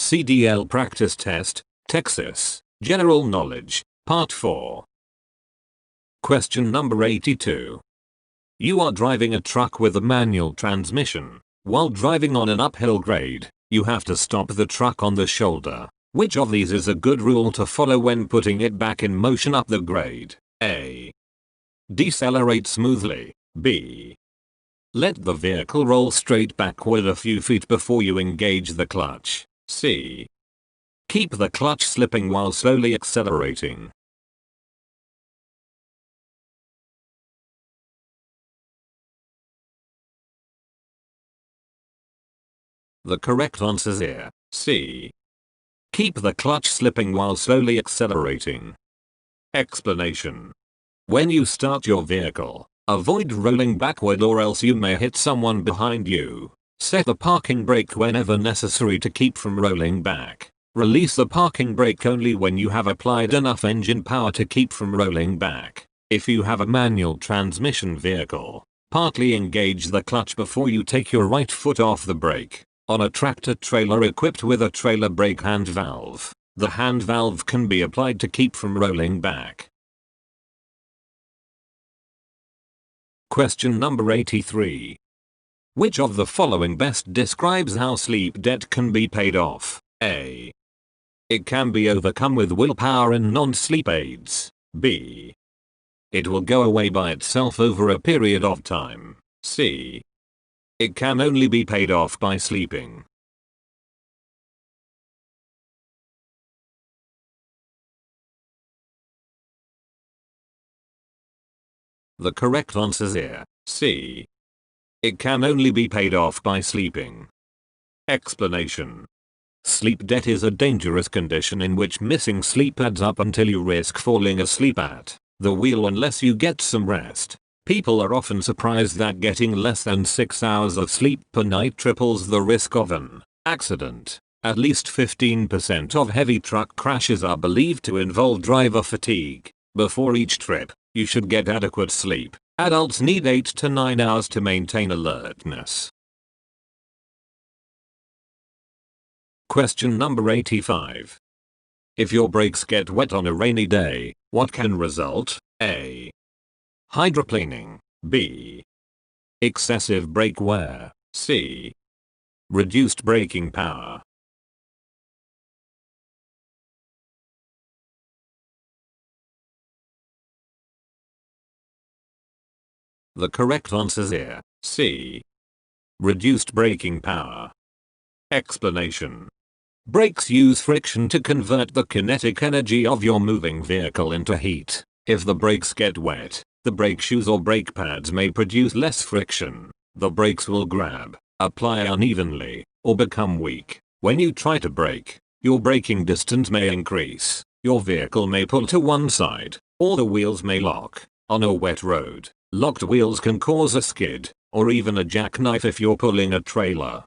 CDL Practice Test, Texas, General Knowledge, Part 4. Question number 82. You are driving a truck with a manual transmission. While driving on an uphill grade, you have to stop the truck on the shoulder. Which of these is a good rule to follow when putting it back in motion up the grade? A. Decelerate smoothly. B. Let the vehicle roll straight backward a few feet before you engage the clutch. C. Keep the clutch slipping while slowly accelerating. The correct answer is here. C. Keep the clutch slipping while slowly accelerating. Explanation. When you start your vehicle, avoid rolling backward or else you may hit someone behind you. Set the parking brake whenever necessary to keep from rolling back. Release the parking brake only when you have applied enough engine power to keep from rolling back. If you have a manual transmission vehicle, partly engage the clutch before you take your right foot off the brake. On a tractor trailer equipped with a trailer brake hand valve, the hand valve can be applied to keep from rolling back. Question number 83. Which of the following best describes how sleep debt can be paid off? A. It can be overcome with willpower and non-sleep aids. B. It will go away by itself over a period of time. C. It can only be paid off by sleeping. The correct answer is here. C. It can only be paid off by sleeping. Explanation. Sleep debt is a dangerous condition in which missing sleep adds up until you risk falling asleep at the wheel unless you get some rest. People are often surprised that getting less than 6 hours of sleep per night triples the risk of an accident. At least 15% of heavy truck crashes are believed to involve driver fatigue. Before each trip, you should get adequate sleep. Adults need 8 to 9 hours to maintain alertness. Question number 85. If your brakes get wet on a rainy day, what can result? A. Hydroplaning. B. Excessive brake wear. C. Reduced braking power. The correct answer is here. C. Reduced braking power. Explanation. Brakes use friction to convert the kinetic energy of your moving vehicle into heat. If the brakes get wet, the brake shoes or brake pads may produce less friction. The brakes will grab, apply unevenly, or become weak. When you try to brake, your braking distance may increase, your vehicle may pull to one side, or the wheels may lock. On a wet road, locked wheels can cause a skid, or even a jackknife if you're pulling a trailer.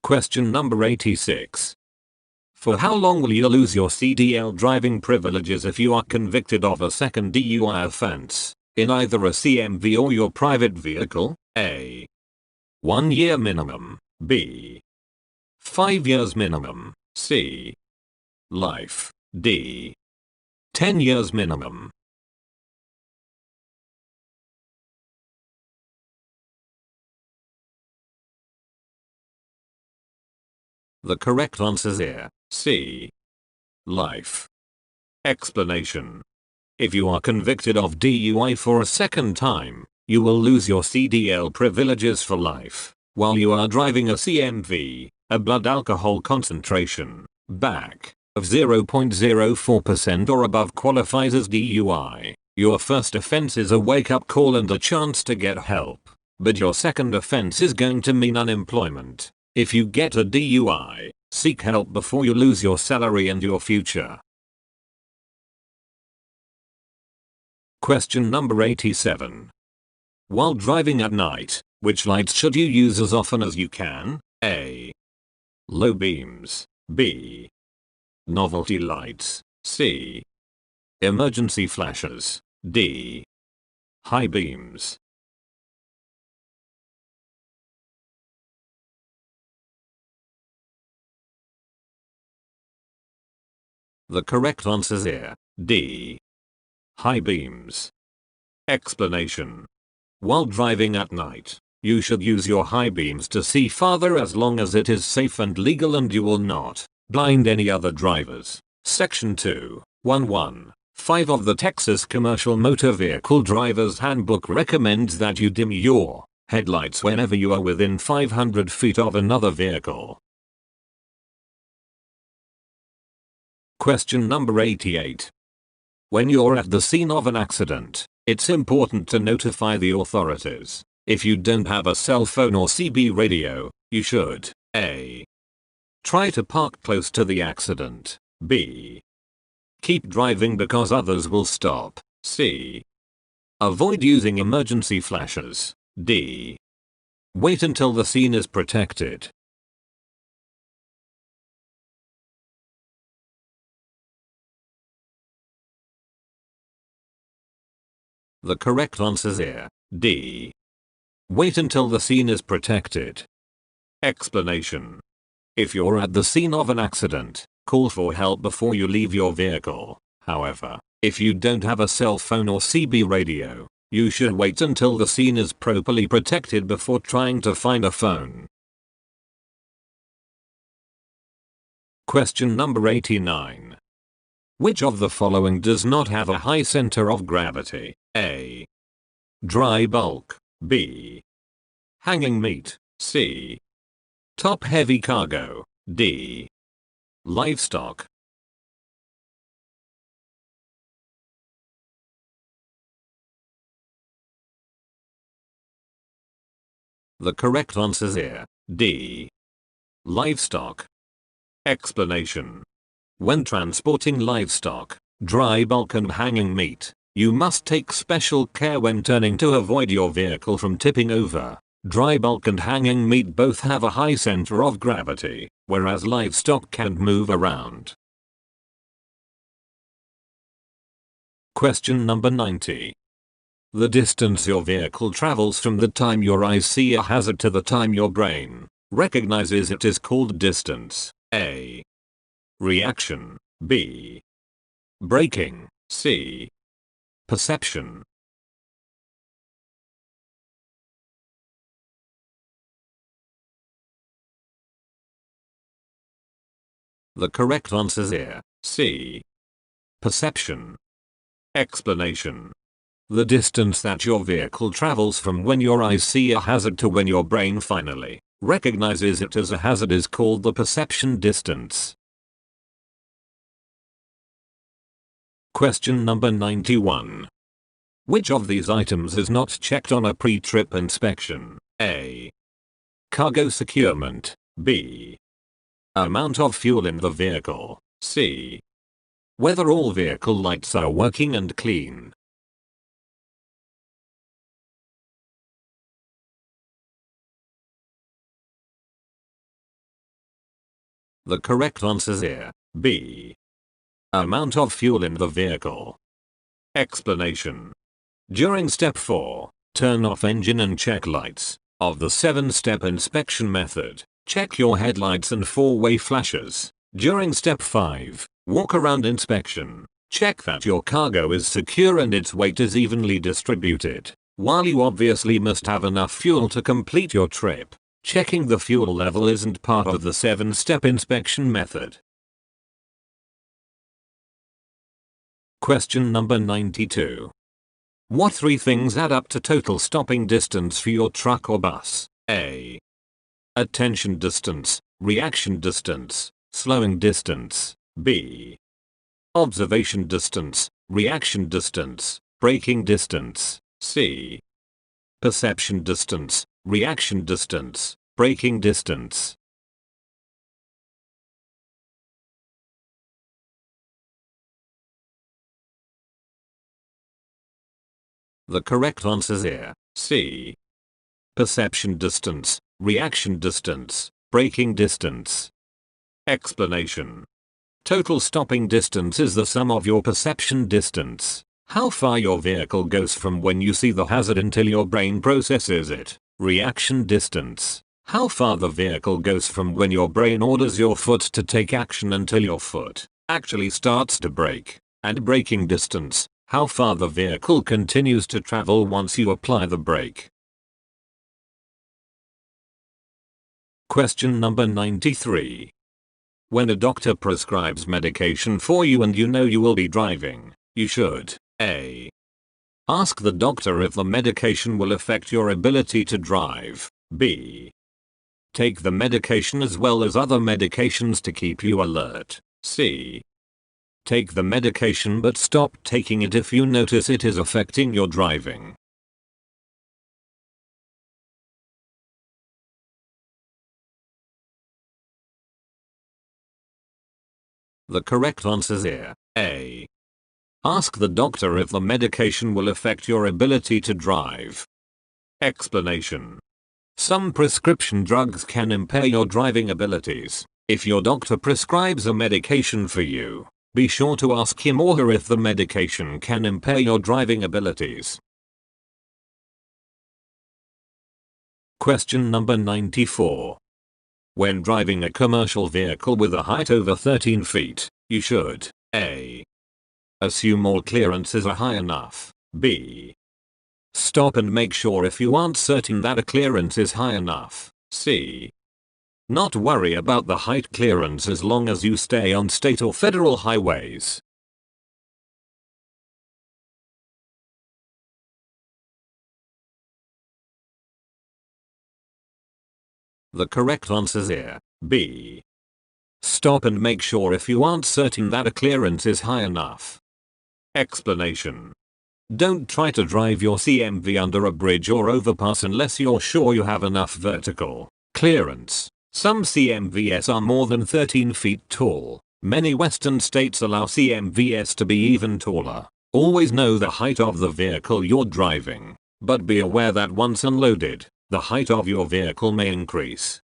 Question number 86. For how long will you lose your CDL driving privileges if you are convicted of a second DUI offense in either a CMV or your private vehicle? A. 1 year minimum. B. 5 years minimum. C. Life. D. 10 years minimum. The correct answer is here. C. Life. Explanation. If you are convicted of DUI for a second time, you will lose your CDL privileges for life. While you are driving a CMV, a blood alcohol concentration, BAC, of 0.04% or above qualifies as DUI. Your first offense is a wake-up call and a chance to get help. But your second offense is going to mean unemployment. If you get a DUI, seek help before you lose your salary and your future. Question number 87. While driving at night, which lights should you use as often as you can? A. Low beams. B. Novelty lights. C. Emergency flashes. D. High beams. The correct answer is here. D. High beams. Explanation. While driving at night, you should use your high beams to see farther as long as it is safe and legal and you will not blind any other drivers. Section 2.1.1.5 of the Texas Commercial Motor Vehicle Driver's Handbook recommends that you dim your headlights whenever you are within 500 feet of another vehicle. Question number 88. When you're at the scene of an accident, it's important to notify the authorities. If you don't have a cell phone or CB radio, you should A. Try to park close to the accident. B. Keep driving because others will stop. C. Avoid using emergency flashes. D. Wait until the scene is protected. The correct answer is here. D. Wait until the scene is protected. Explanation. If you're at the scene of an accident, call for help before you leave your vehicle. However, if you don't have a cell phone or CB radio, you should wait until the scene is properly protected before trying to find a phone. Question number 89. Which of the following does not have a high center of gravity? A. Dry bulk. B. Hanging meat. C. Top heavy cargo. D. Livestock. The correct answer is here. D. Livestock. Explanation. When transporting livestock, dry bulk and hanging meat, you must take special care when turning to avoid your vehicle from tipping over. Dry bulk and hanging meat both have a high center of gravity, whereas livestock can't move around. Question number 90. The distance your vehicle travels from the time your eyes see a hazard to the time your brain recognizes it is called distance. A. Reaction. B. Braking. C. Perception. The correct answer is here. C. Perception. Explanation. The distance that your vehicle travels from when your eyes see a hazard to when your brain finally recognizes it as a hazard is called the perception distance. Question number 91. Which of these items is not checked on a pre-trip inspection? A. Cargo securement. B. Amount of fuel in the vehicle. C. Whether all vehicle lights are working and clean. The correct answer is here. B. Amount of fuel in the vehicle. Explanation. During step 4, turn off engine and check lights. Of the 7-step inspection method, check your headlights and 4-way flashes. During step 5, walk around inspection. Check that your cargo is secure and its weight is evenly distributed. While you obviously must have enough fuel to complete your trip, checking the fuel level isn't part of the 7-step inspection method. Question number 92. What 3 things add up to total stopping distance for your truck or bus? A. Attention distance, reaction distance, slowing distance. B. Observation distance, reaction distance, braking distance. C. Perception distance, reaction distance, braking distance. The correct answer is here. C. Perception distance, reaction distance, braking distance. Explanation. Total stopping distance is the sum of your perception distance, how far your vehicle goes from when you see the hazard until your brain processes it. Reaction distance, how far the vehicle goes from when your brain orders your foot to take action until your foot actually starts to brake, and braking distance, how far the vehicle continues to travel once you apply the brake. Question number 93. When a doctor prescribes medication for you and you know you will be driving, you should A. Ask the doctor if the medication will affect your ability to drive. B. Take the medication as well as other medications to keep you alert. C. Take the medication but stop taking it if you notice it is affecting your driving. The correct answer is here. A. Ask the doctor if the medication will affect your ability to drive. Explanation. Some prescription drugs can impair your driving abilities. If your doctor prescribes a medication for you, be sure to ask him or her if the medication can impair your driving abilities. Question number 94. When driving a commercial vehicle with a height over 13 feet, you should A. Assume all clearances are high enough. B. Stop and make sure if you aren't certain that a clearance is high enough. C. Not worry about the height clearance as long as you stay on state or federal highways. The correct answer is here. B. Stop and make sure if you aren't certain that a clearance is high enough. Explanation. Don't try to drive your CMV under a bridge or overpass unless you're sure you have enough vertical clearance. Some CMVs are more than 13 feet tall. Many western states allow CMVs to be even taller. Always know the height of the vehicle you're driving, but be aware that once unloaded, the height of your vehicle may increase.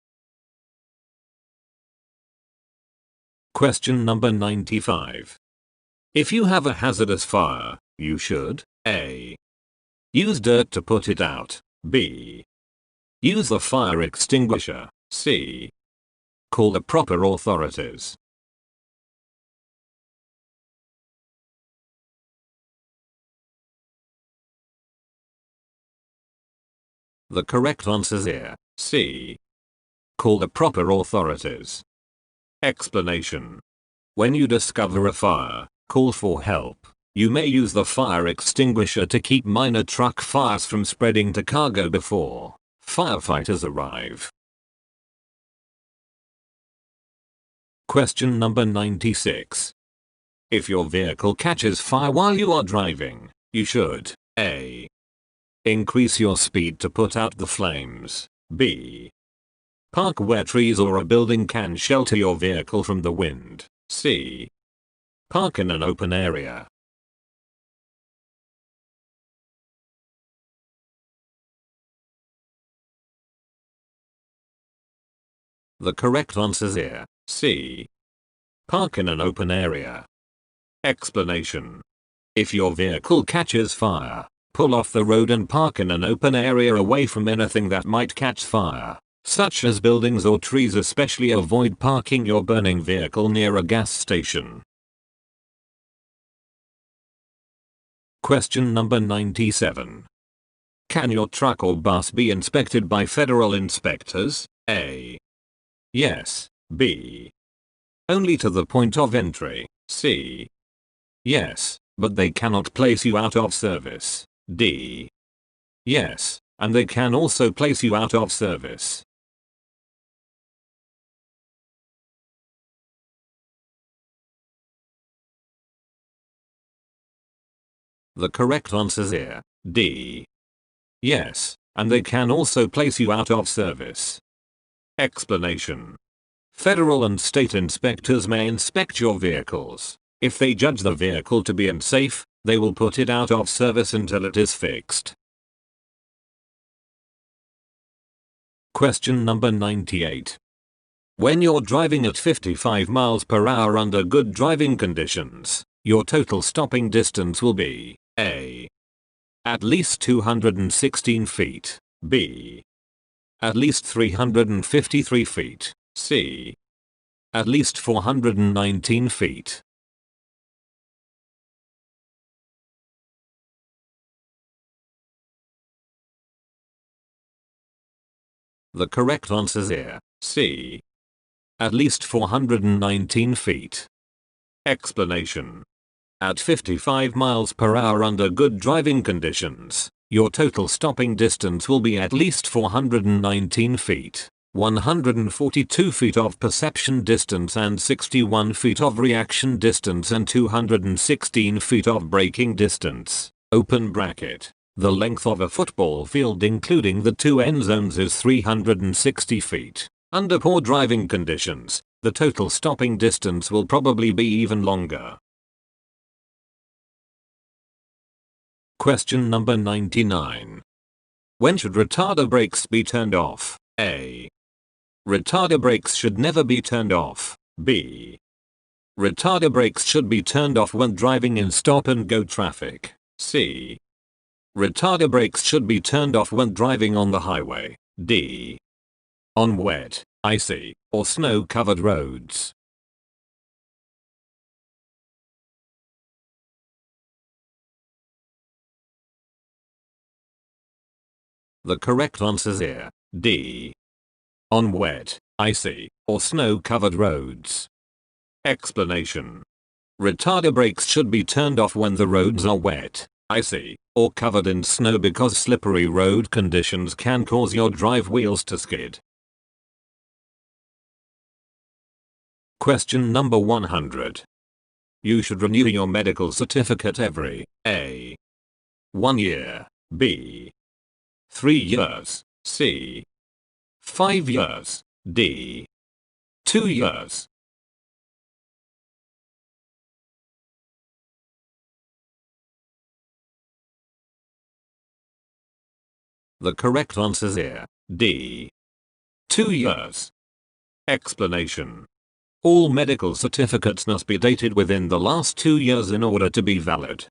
Question number 95. If you have a hazardous fire, you should A. Use dirt to put it out. B. Use the fire extinguisher. C. Call the proper authorities. The correct answer is here. C. Call the proper authorities. Explanation. When you discover a fire, call for help. You may use the fire extinguisher to keep minor truck fires from spreading to cargo before firefighters arrive. Question number 96. If your vehicle catches fire while you are driving, you should A. Increase your speed to put out the flames. B. Park where trees or a building can shelter your vehicle from the wind. C. Park in an open area. The correct answer is here. C. Park in an open area. Explanation. If your vehicle catches fire, pull off the road and park in an open area away from anything that might catch fire, such as buildings or trees. Especially avoid parking your burning vehicle near a gas station. Question number 97. Can your truck or bus be inspected by federal inspectors? A. Yes. B. Only to the point of entry. C. Yes, but they cannot place you out of service. D. Yes, and they can also place you out of service. The correct answer is here. D. Yes, and they can also place you out of service. Explanation. Federal and state inspectors may inspect your vehicles. If they judge the vehicle to be unsafe, they will put it out of service until it is fixed. Question number 98. When you're driving at 55 miles per hour under good driving conditions, your total stopping distance will be A. At least 216 feet. B. At least 353 feet. C. At least 419 feet. The correct answer is here, C. At least 419 feet. Explanation. At 55 miles per hour under good driving conditions, your total stopping distance will be at least 419 feet, 142 feet of perception distance and 61 feet of reaction distance and 216 feet of braking distance. Open bracket. The length of a football field including the two end zones is 360 feet. Under poor driving conditions, the total stopping distance will probably be even longer. Question number 99. When should retarder brakes be turned off? A. Retarder brakes should never be turned off. B. Retarder brakes should be turned off when driving in stop and go traffic. C. Retarder brakes should be turned off when driving on the highway. D. On wet, icy, or snow-covered roads. The correct answer is here, D. On wet, icy, or snow-covered roads. Explanation. Retarder brakes should be turned off when the roads are wet, icy, or covered in snow because slippery road conditions can cause your drive wheels to skid. Question number 100. You should renew your medical certificate every A. 1 year, B. 3 years, C. 5 years, D. 2 years. The correct answer is here, D. 2 years. Explanation. All medical certificates must be dated within the last 2 years in order to be valid.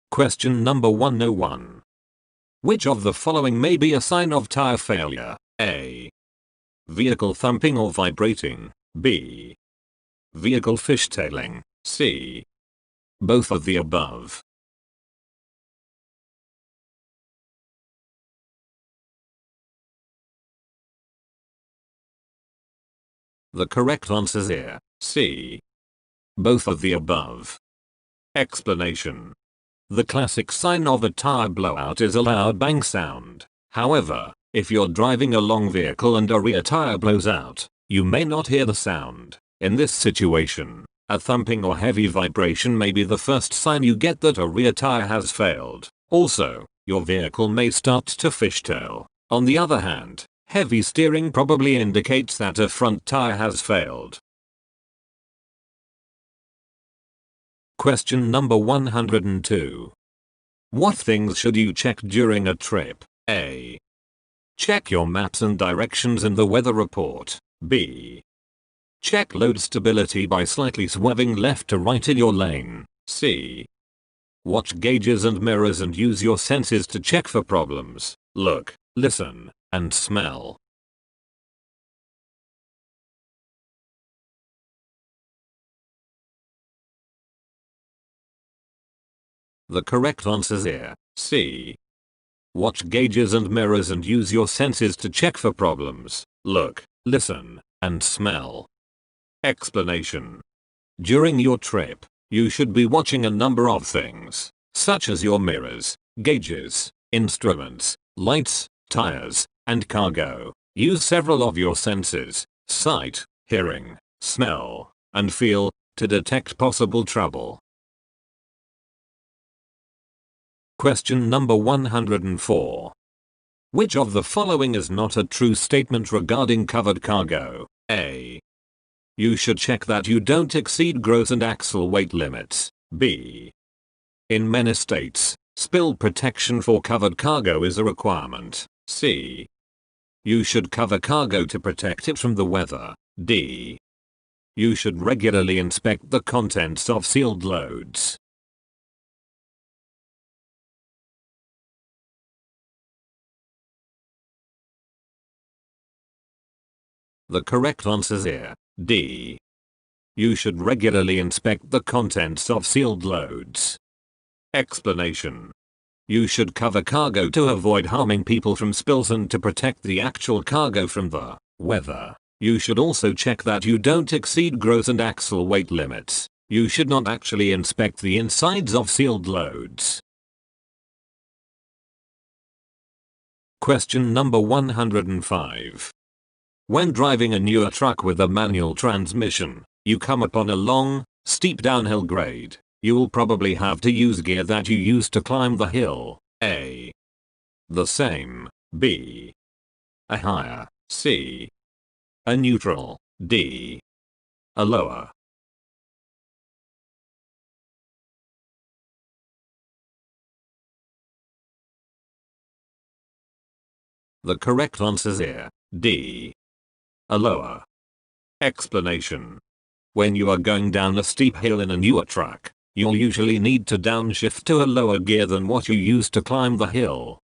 Question number 101. Which of the following may be a sign of tire failure? A. Vehicle thumping or vibrating. B. Vehicle fishtailing. C. Both of the above. The correct answer is here, C. Both of the above. Explanation. The classic sign of a tire blowout is a loud bang sound. However, if you're driving a long vehicle and a rear tire blows out, you may not hear the sound. In this situation, a thumping or heavy vibration may be the first sign you get that a rear tire has failed. Also, your vehicle may start to fishtail. On the other hand, heavy steering probably indicates that a front tire has failed. Question number 102. What things should you check during a trip? A. Check your maps and directions in the weather report. B. Check load stability by slightly swerving left to right in your lane. C. Watch gauges and mirrors and use your senses to check for problems. Look, listen, and smell. The correct answer is here, C. Watch gauges and mirrors and use your senses to check for problems. Look, listen, and smell. Explanation. During your trip, you should be watching a number of things, such as your mirrors, gauges, instruments, lights, tires, and cargo. Use several of your senses, sight, hearing, smell, and feel, to detect possible trouble. Question number 104. Which of the following is not a true statement regarding covered cargo? A. You should check that you don't exceed gross and axle weight limits. B. In many states, spill protection for covered cargo is a requirement. C. You should cover cargo to protect it from the weather. D. You should regularly inspect the contents of sealed loads. The correct answer is here, D. You should regularly inspect the contents of sealed loads. Explanation. You should cover cargo to avoid harming people from spills and to protect the actual cargo from the weather. You should also check that you don't exceed gross and axle weight limits. You should not actually inspect the insides of sealed loads. Question number 105. When driving a newer truck with a manual transmission, you come upon a long, steep downhill grade. You will probably have to use gear that you used to climb the hill. A. The same. B. A higher. C. A neutral. D. A lower. The correct answer is here. D. A lower. Explanation. When you are going down a steep hill in a newer truck, you'll usually need to downshift to a lower gear than what you used to climb the hill.